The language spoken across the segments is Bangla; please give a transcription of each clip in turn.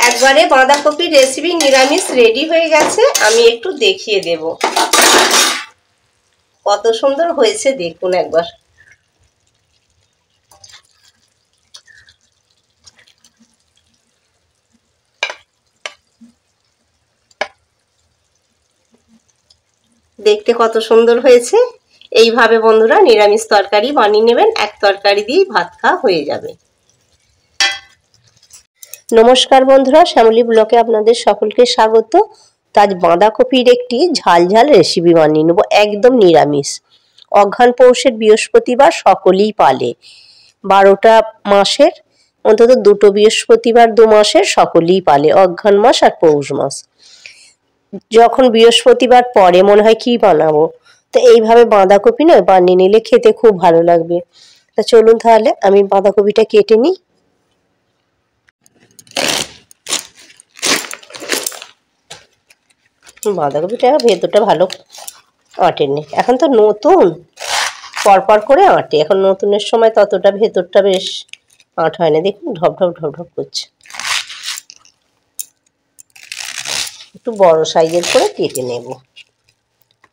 একবারে বাঁধাকপির রেসিপি নিরামিষ রেডি হয়ে গেছে। আমি একটু দেখিয়ে দেব কত সুন্দর হয়েছে, দেখুন একবার। দেখতে কত সুন্দর হয়েছে। এইভাবে বন্ধুরা নিরামিষ তরকারি বানিয়ে নেবেন, এক তরকারি দিয়েই ভাত খাওয়া হয়ে যাবে। নমস্কার বন্ধুরা, শ্যামলী ব্লকে আপনাদের সকলকে স্বাগত। আজ বাঁধাকপির একটি ঝাল ঝাল রেসিপি বানিয়ে নেব, একদম নিরামিষ। অঘ্রাণ পৌষের বৃহস্পতিবার সকলেই পালে। 12টা মাসের অন্তত 2টো বৃহস্পতিবার 2 মাসের সকলেই পালে, অঘ্রাণ মাস আর পৌষ মাস। যখন বৃহস্পতিবার পরে মনে হয় কি বানাবো, তো এইভাবে বাঁধাকপি নয় বানিয়ে নিলে খেতে খুব ভালো লাগবে। তা চলুন তাহলে আমি বাঁধাকপিটা কেটে নিই। বাঁধাকপিটা ভেতরটা ভালো আঁটেনি, এখন তো নতুন, পরপর করে আঁটে। এখন নতুনের সময় ততটা ভেতরটা বেশ আঁট হয় না, দেখুন ঢপ ঢপ ঢপ ঢপ করছে। একটু বড় সাইজের করে কেটে নেব,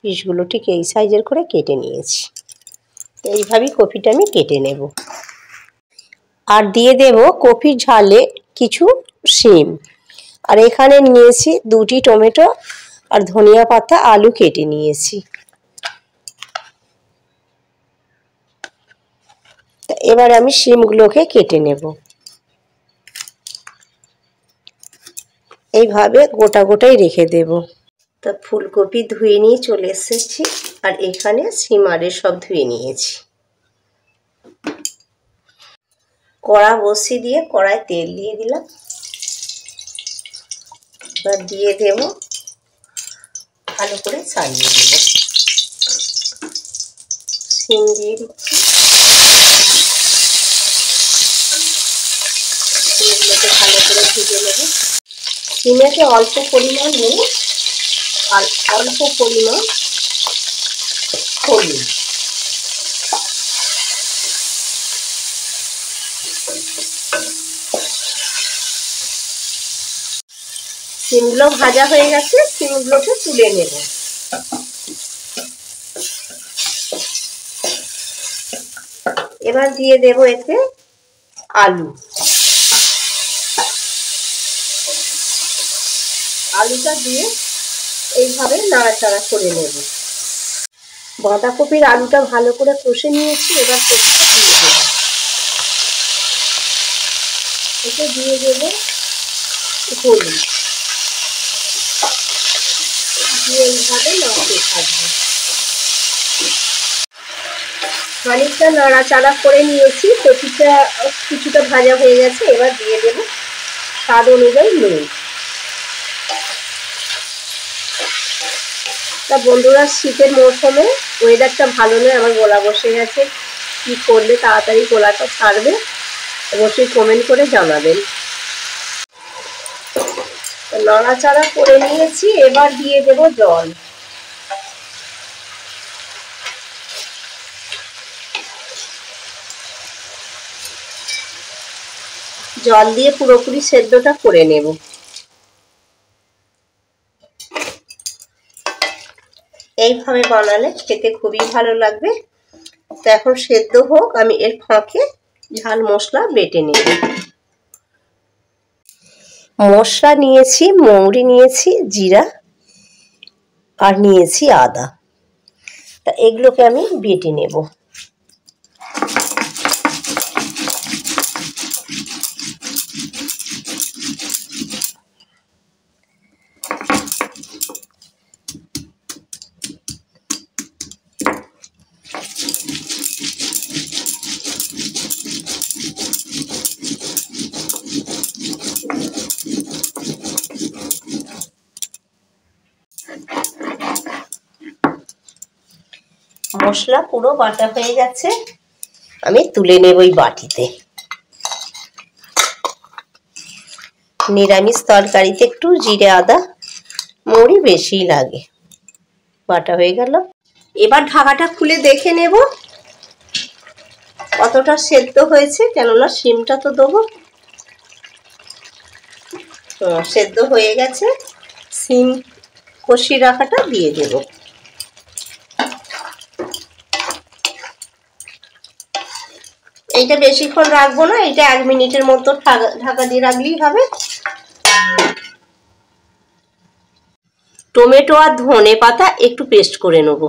পিসগুলো ঠিক এই সাইজের করে কেটে নিয়েছি। এইভাবেই কপিটা আমি কেটে নেব। আর দিয়ে দেব কপির ঝালে কিছু শিম, আর এখানে নিয়েছি 2টি টমেটো আর ধনিয়া পাতা, আলু কেটে নিয়েছি। এবার আমি শিমগুলোকে কেটে নেব। এইভাবে গোটা গোটাই রেখে দেব। তা ফুলকপি ধুয়ে নিয়ে চলে এসেছি, আর এখানে শিম আরে সব ধুয়ে নিয়েছি। কড়া বসিয়ে দিয়ে কড়ায় তেল দিয়ে দিলাম। এবার দিয়ে দেব, ভালো করে চালিয়ে দেব। শিম দিয়ে দিচ্ছি, শিমগুলোকে ভালো করে ভেজে নেব। শিমেতে অল্প পরিমাণ নুন আর অল্প পরিমাণ হলুদ। শিমগুলো ভাজা হয়ে গেছে, শিমগুলোকে তুলে নেব। এবার দিয়ে দেব এতে আলু। আলুটা দিয়ে এইভাবে নাড়াচাড়া করে নেব। বাঁধাকপির আলুটা ভালো করে কষে নিয়েছি। এবার কপিটা দিয়ে দেব। এতে দিয়ে দেব হলুদ, দিয়ে এইভাবে নাড়তে থাকবো। খানিকটা নাড়াচাড়া করে নিয়েছি, কপিটা কিছুটা ভাজা হয়ে গেছে। এবার দিয়ে দেব স্বাদ অনুযায়ী নুন। তা বন্ধুরা, শীতের মৌসুমে ওয়েদারটা ভালো নয়, আমার গলা বসে গেছে। কি করলে তাড়াতাড়ি গলাটা ছাড়বে অবশ্যই কমেন্ট করে জানাবেন। নাড়াচাড়া করে নিয়েছি, এবার দিয়ে দেব জল। জল দিয়ে পুরোপুরি সেদ্ধটা করে নেব। এইভাবে বানালে খেতে খুবই ভালো লাগবে। তো এখন সেদ্ধ হোক, আমি এর ফাঁকে ঝাল মশলা বেটে নেব। মশলা নিয়েছি, মৌরি নিয়েছি, জিরা আর নিয়েছি আদা। তা এগুলোকে আমি বেটে নেব। মশলা পুরো বাটা হয়ে গেছে, আমি তুলে নেব এই বাটিতে। নিরামিষ তরকারিতে একটু জিরে আদা মৌরি বেশি লাগে। বাটা হয়ে গেল। এবার ঢাকাটা খুলে দেখে নেব কতটা সেদ্ধ হয়েছে, কেননা শিমটা তো দেবো। সেদ্ধ হয়ে গেছে, সিম কষিয়ে রাখাটা দিয়ে দেব। এইটা বেশিক্ষণ রাখবো না, এটা 1 মিনিটের মতো ঢাকা দিয়ে রাখলেই হবে। টমেটো আর ধনে পাতা একটু পেস্ট করে নেব।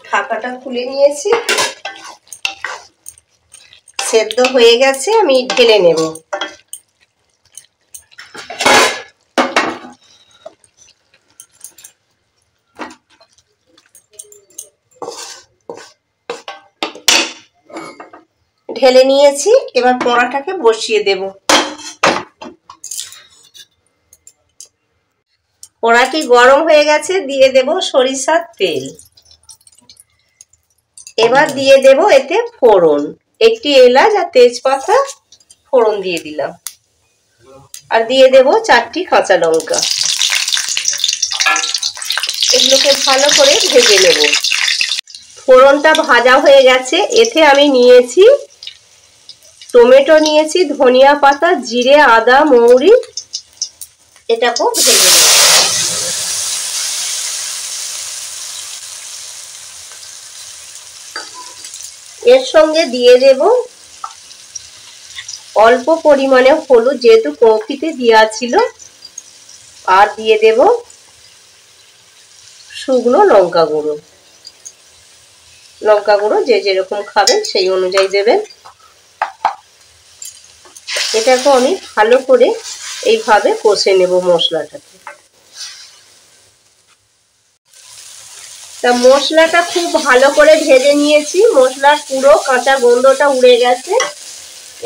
ঢাকাটা খুলে নিয়েছি, সেদ্ধ হয়ে গেছে, আমি ঢেলে নেব। ঢেলে নিয়েছি, এবার পোড়াটাকে বসিয়ে দেব। পোড়াটি গরম হয়ে গেছে, দিয়ে দেব সরিষার তেল। এবার দিয়ে দেব এতে ফোড়ন, একটি এলাচ আর তেজপাতা ফোড়ন দিয়ে দিলাম, আর দিয়ে দেব 4টি কাঁচা লঙ্কা। এগুলোকে ভালো করে ভেজে নেব। ফোড়নটা ভাজা হয়ে গেছে, এতে আমি নিয়েছি টমেটো, নিয়েছি ধনিয়া পাতা, জিরে, আদা, মৌরি, এটাকেও ভেজে নেব। এর সঙ্গে দিয়ে দেব অল্প পরিমাণে হলুদ, যেহেতু কফিতে দেওয়া ছিল, আর দিয়ে দেব শুকনো লঙ্কা গুঁড়ো। লঙ্কা গুঁড়ো যে যেরকম খাবেন সেই অনুযায়ী দেবেন। এটাকে আমি ভালো করে এইভাবে কষে নেব মশলাটাকে। তা মশলাটা খুব ভালো করে ভেজে নিয়েছি, মশলার পুরো কাঁচা গন্ধটা উড়ে গেছে।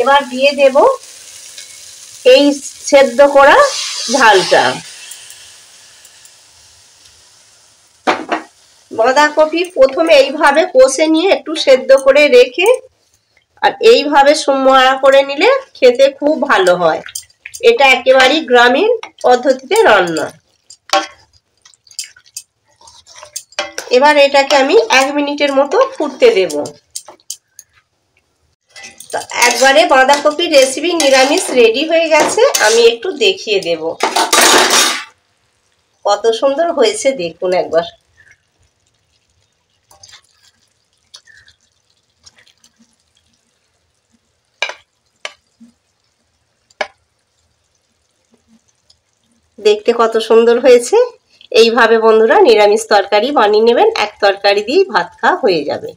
এবার দিয়ে দেব এই সেদ্ধ করা ঝালটা। বাঁধাকপি প্রথমে এইভাবে কষে নিয়ে একটু সেদ্ধ করে রেখে আর এইভাবে সময়া করে নিলে খেতে খুব ভালো হয়। এটা একেবারেই গ্রামীণ পদ্ধতিতে রান্না। এবার এটাকে আমি 1 মিনিটের মতো ফুটতে দেব। তো একবারে বাঁধাকপির রেসিপি নিরামিষ রেডি হয়ে গেছে, আমি একটু দেখিয়ে দেব। কত সুন্দর হয়েছে দেখুন একবার। দেখতে কত সুন্দর হয়েছে। এইভাবে বন্ধুরা নিরামিষ তরকারি বানিয়ে নেবেন, এক তরকারি দিয়েই ভাত খাওয়া হয়ে যাবে।